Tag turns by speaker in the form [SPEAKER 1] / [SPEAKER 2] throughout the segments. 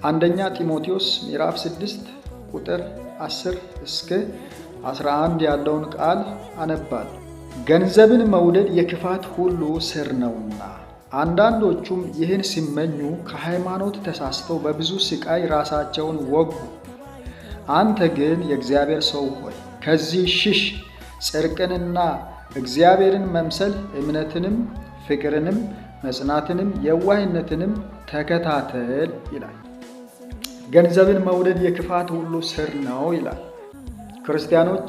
[SPEAKER 1] አንደኛ ጢሞቴዎስ ምዕራፍ 6 ቁጥር 10 እስከ 11 ያለውን ቃል አነባለሁ። ገንዘብን መውደድ የክፋት ሁሉ ስር ነውና አንዳንዶቹም ይህን ሲመኙ ከሃይማኖት ተሳስተው በብዙ ስቃይ ራሳቸውን ወጉ። አንተ ግን የእግዚአብሔር ሰው ሆይ ከዚህ ሽሽ፣ ጽድቅንና እግዚአብሔርን መምሰል፣ እምነትንም፣ ፍቅርንም፣ መጽናትንም፣ የዋህነትንም ተከታተል ይላል። ገንዘብን መውደድ የክፋት ሁሉ ስር ነው ይላል። ክርስቲያኖች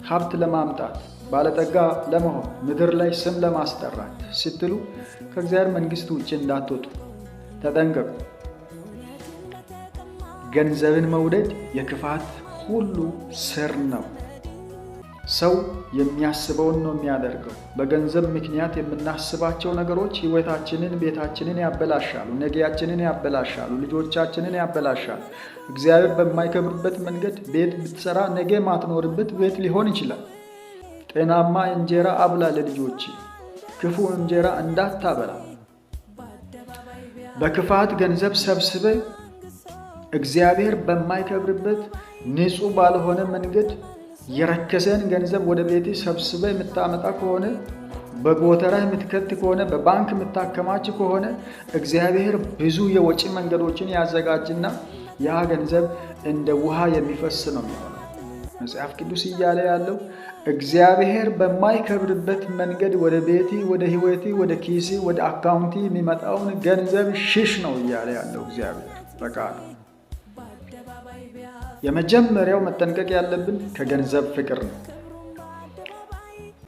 [SPEAKER 1] ሀብት ለማምጣት ባለጠጋ ለመሆን ምድር ላይ ስም ለማስጠራት ስትሉ ከእግዚአብሔር መንግሥት ውጭ እንዳትወጡ ተጠንቀቁ። ገንዘብን መውደድ የክፋት ሁሉ ስር ነው። ሰው የሚያስበውን ነው የሚያደርገው። በገንዘብ ምክንያት የምናስባቸው ነገሮች ሕይወታችንን፣ ቤታችንን ያበላሻሉ፣ ነገያችንን ያበላሻሉ፣ ልጆቻችንን ያበላሻሉ። እግዚአብሔር በማይከብርበት መንገድ ቤት ብትሰራ ነገ ማትኖርበት ቤት ሊሆን ይችላል። ጤናማ እንጀራ አብላ ለልጆች፣ ክፉ እንጀራ እንዳታበላ። በክፋት ገንዘብ ሰብስበ እግዚአብሔር በማይከብርበት ንጹሕ ባልሆነ መንገድ የረከሰን ገንዘብ ወደ ቤት ሰብስበ የምታመጣ ከሆነ፣ በጎተራ የምትከት ከሆነ፣ በባንክ የምታከማች ከሆነ እግዚአብሔር ብዙ የወጪ መንገዶችን ያዘጋጅና ያ ገንዘብ እንደ ውሃ የሚፈስ ነው የሚሆነው። መጽሐፍ ቅዱስ እያለ ያለው እግዚአብሔር በማይከብርበት መንገድ ወደ ቤቲ፣ ወደ ሕይወቲ፣ ወደ ኪሲ፣ ወደ አካውንቲ የሚመጣውን ገንዘብ ሽሽ ነው እያለ ያለው እግዚአብሔር በቃሉ። የመጀመሪያው መጠንቀቅ ያለብን ከገንዘብ ፍቅር ነው።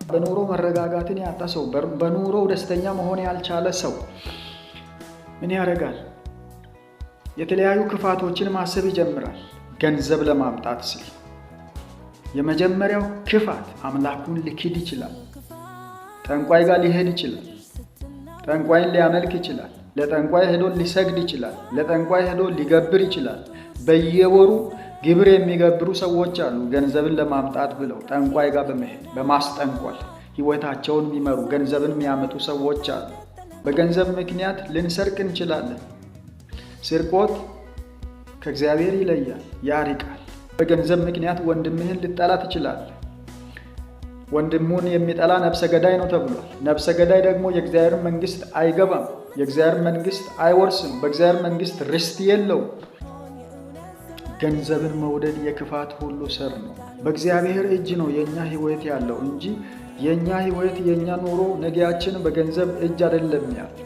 [SPEAKER 1] በኑሮ መረጋጋትን ያጣ ሰው፣ በኑሮው ደስተኛ መሆን ያልቻለ ሰው ምን ያደርጋል? የተለያዩ ክፋቶችን ማሰብ ይጀምራል። ገንዘብ ለማምጣት ሲል የመጀመሪያው ክፋት አምላኩን ሊክድ ይችላል። ጠንቋይ ጋር ሊሄድ ይችላል። ጠንቋይን ሊያመልክ ይችላል። ለጠንቋይ ሄዶ ሊሰግድ ይችላል። ለጠንቋይ ሄዶ ሊገብር ይችላል። በየወሩ ግብር የሚገብሩ ሰዎች አሉ። ገንዘብን ለማምጣት ብለው ጠንቋይ ጋር በመሄድ በማስጠንቋል ሕይወታቸውን የሚመሩ ገንዘብን የሚያመጡ ሰዎች አሉ። በገንዘብ ምክንያት ልንሰርቅ እንችላለን። ስርቆት ከእግዚአብሔር ይለያል፣ ያርቃል። በገንዘብ ምክንያት ወንድምህን ልጠላ ትችላለህ። ወንድሙን የሚጠላ ነፍሰ ገዳይ ነው ተብሏል። ነፍሰ ገዳይ ደግሞ የእግዚአብሔር መንግሥት አይገባም፣ የእግዚአብሔር መንግሥት አይወርስም፣ በእግዚአብሔር መንግሥት ርስት የለውም። ገንዘብን መውደድ የክፋት ሁሉ ስር ነው። በእግዚአብሔር እጅ ነው የኛ ሕይወት ያለው እንጂ የኛ ሕይወት፣ የኛ ኑሮ፣ ነገያችን በገንዘብ እጅ አይደለም ያለው።